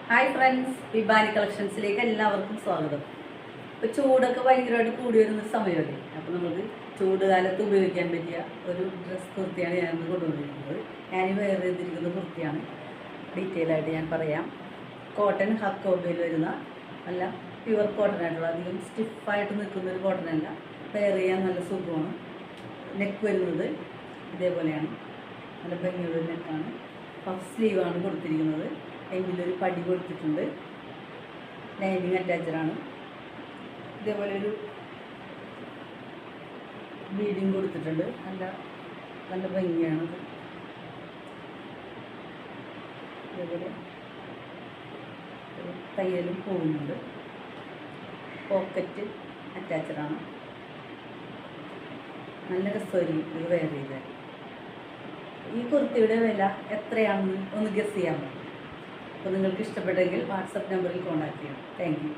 Hi friends, വിബാനി കളക്ഷൻസിലേക്ക് എല്ലാവർക്കും സ്വാഗതം. ഇപ്പോൾ ചൂടൊക്കെ ഭയങ്കരമായിട്ട് കൂടി വരുന്ന സമയമല്ലേ, അപ്പോൾ നമുക്ക് ചൂട് കാലത്ത് ഉപയോഗിക്കാൻ പറ്റിയ ഒരു ഡ്രസ് കുർത്തിയാണ് ഞാനിന്ന് കൊണ്ടുവന്നിരിക്കുന്നത്. ഞാൻ വെയർ ചെയ്തിരിക്കുന്ന കുർത്തിയാണ്. ഡീറ്റെയിൽ ആയിട്ട് ഞാൻ പറയാം. കോട്ടൺ ഹക്കോബയിൽ വരുന്ന നല്ല പ്യുവർ കോട്ടൺ ആയിട്ടുള്ള, അധികം സ്റ്റിഫായിട്ട് നിൽക്കുന്ന ഒരു കോട്ടൺ അല്ല. വെയർ ചെയ്യാൻ നല്ല സുഖമാണ്. നെക്ക് വരുന്നത് ഇതേപോലെയാണ്, നല്ല ഭംഗിയുള്ള നെക്കാണ്. പഫ് സ്ലീവാണ് കൊടുത്തിരിക്കുന്നത്. എങ്കിലൊരു പടി കൊടുത്തിട്ടുണ്ട്. ലൈനിങ് അറ്റാച്ചഡാണ്. ഇതേപോലെ ഒരു ബീഡിങ് കൊടുത്തിട്ടുണ്ട്. നല്ല നല്ല ഭംഗിയാണത്. ഇതേപോലെ തയ്യലും പോകുന്നുണ്ട്. പോക്കറ്റ് അറ്റാച്ചഡാണ്. നല്ല രസമായിരിക്കും ഇത് വെയർ ചെയ്താൽ. ഈ കുർത്തിയുടെ വില എത്രയാണെന്ന് ഒന്ന് ഗസ് ചെയ്യാൻ പറ്റും. അപ്പോൾ നിങ്ങൾക്ക് ഇഷ്ടപ്പെട്ടെങ്കിൽ വാട്സപ്പ് നമ്പറിൽ കോൺടാക്ട് ചെയ്യാം. Thank you.